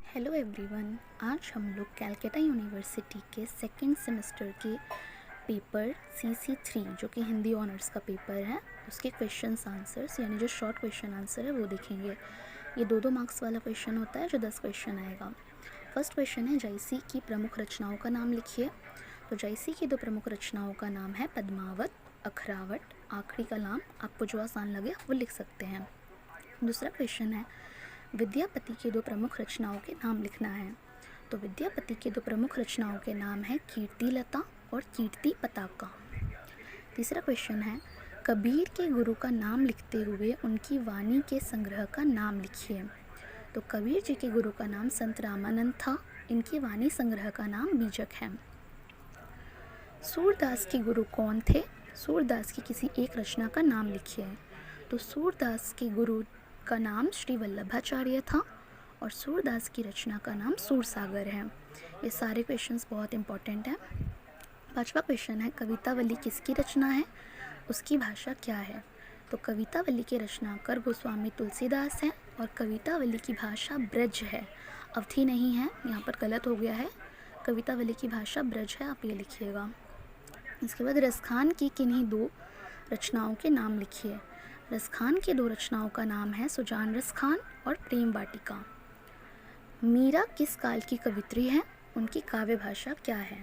Hello everyone. आज हम लोग कैलकाटा यूनिवर्सिटी के सेकंड सेमेस्टर के पेपर CC3 जो कि हिंदी ऑनर्स का पेपर है उसके क्वेश्चंस आंसर्स यानी जो शॉर्ट क्वेश्चन आंसर है वो देखेंगे। ये दो मार्क्स वाला क्वेश्चन होता है जो 10 क्वेश्चन आएगा। फर्स्ट क्वेश्चन है जयसी की प्रमुख रचनाओं का नाम लिखिए। तो जयसी की दो प्रमुख रचनाओं का नाम है पद्मावत, अखरावट, आखिरी कलाम। आपको जो आसान लगे आप वो लिख सकते हैं। दूसरा क्वेश्चन है विद्यापति की दो प्रमुख रचनाओं के नाम लिखना है। तो विद्यापति की दो प्रमुख रचनाओं के नाम है कीर्तिलता और कीर्ति पताका। तीसरा क्वेश्चन है कबीर के गुरु का नाम लिखते हुए उनकी वाणी के संग्रह का नाम लिखिए। तो कबीर जी के गुरु का नाम संत रामानंद था। इनकी वाणी संग्रह का नाम बीजक है। सूरदास के गुरु कौन थे? सूरदास की किसी एक रचना का नाम लिखिए। तो सूरदास के गुरु का नाम श्री वल्लभाचार्य था और सूरदास की रचना का नाम सूरसागर है। ये सारे क्वेश्चंस बहुत इंपॉर्टेंट हैं। पांचवा क्वेश्चन है कवितावली किसकी रचना है, उसकी भाषा क्या है? तो कवितावली के रचनाकार गोस्वामी तुलसीदास हैं और कवितावली की भाषा ब्रज है, अवधि नहीं है। यहाँ पर गलत हो गया है, कवितावली की भाषा ब्रज है, आप ये लिखिएगा। इसके बाद रसखान की किन्हीं दो रचनाओं के नाम लिखिए। रसखान की दो रचनाओं का नाम है सुजान रसखान और प्रेम वाटिका। मीरा किस काल की कवित्री है, उनकी काव्य भाषा क्या है?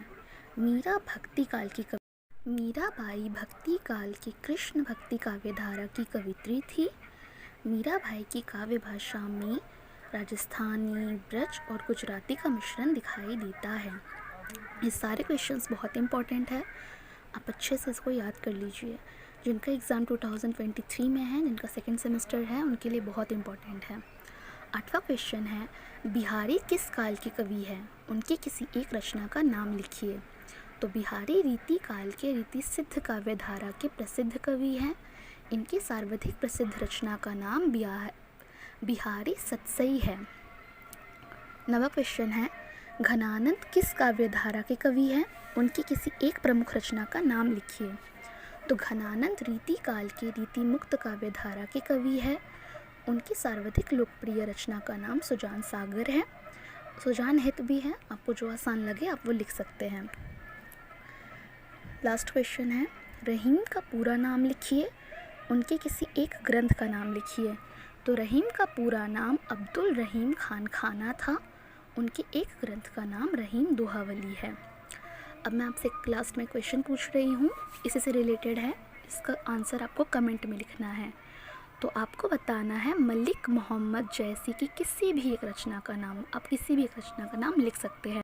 मीरा भक्ति काल की मीराबाई भक्ति काल की कृष्ण भक्ति काव्य धारा की कवित्री थी। मीराबाई की काव्य भाषा में राजस्थानी, ब्रज और गुजराती का मिश्रण दिखाई देता है। ये सारे क्वेश्चंस बहुत इंपॉर्टेंट है, आप अच्छे से इसको याद कर लीजिए। जिनका एग्ज़ाम 2023 में है, जिनका सेकंड सेमेस्टर है, उनके लिए बहुत इंपॉर्टेंट है। आठवां क्वेश्चन है बिहारी किस काल के कवि हैं, उनकी किसी एक रचना का नाम लिखिए। तो बिहारी रीति काल के रीति सिद्ध काव्य धारा के प्रसिद्ध कवि हैं। इनकी सर्वाधिक प्रसिद्ध रचना का नाम बिहारी सतसई है। नवा क्वेश्चन है घनानंद किस काव्य धारा के कवि हैं, उनकी किसी एक प्रमुख रचना का नाम लिखिए। तो घनानंद रीति काल के रीति मुक्त काव्य धारा के कवि है। उनकी सर्वाधिक लोकप्रिय रचना का नाम सुजान सागर है। सुजान हित भी है, आपको जो आसान लगे आप वो लिख सकते हैं। लास्ट क्वेश्चन है रहीम का पूरा नाम लिखिए, उनके किसी एक ग्रंथ का नाम लिखिए। तो रहीम का पूरा नाम अब्दुल रहीम खान खाना था। उनके एक ग्रंथ का नाम रहीम दोहावली है। अब मैं आपसे लास्ट में क्वेश्चन पूछ रही हूँ, इसी से रिलेटेड है, इसका आंसर आपको कमेंट में लिखना है। तो आपको बताना है मलिक मोहम्मद जैसी की किसी भी एक रचना का नाम, आप किसी भी एक रचना का नाम लिख सकते हैं।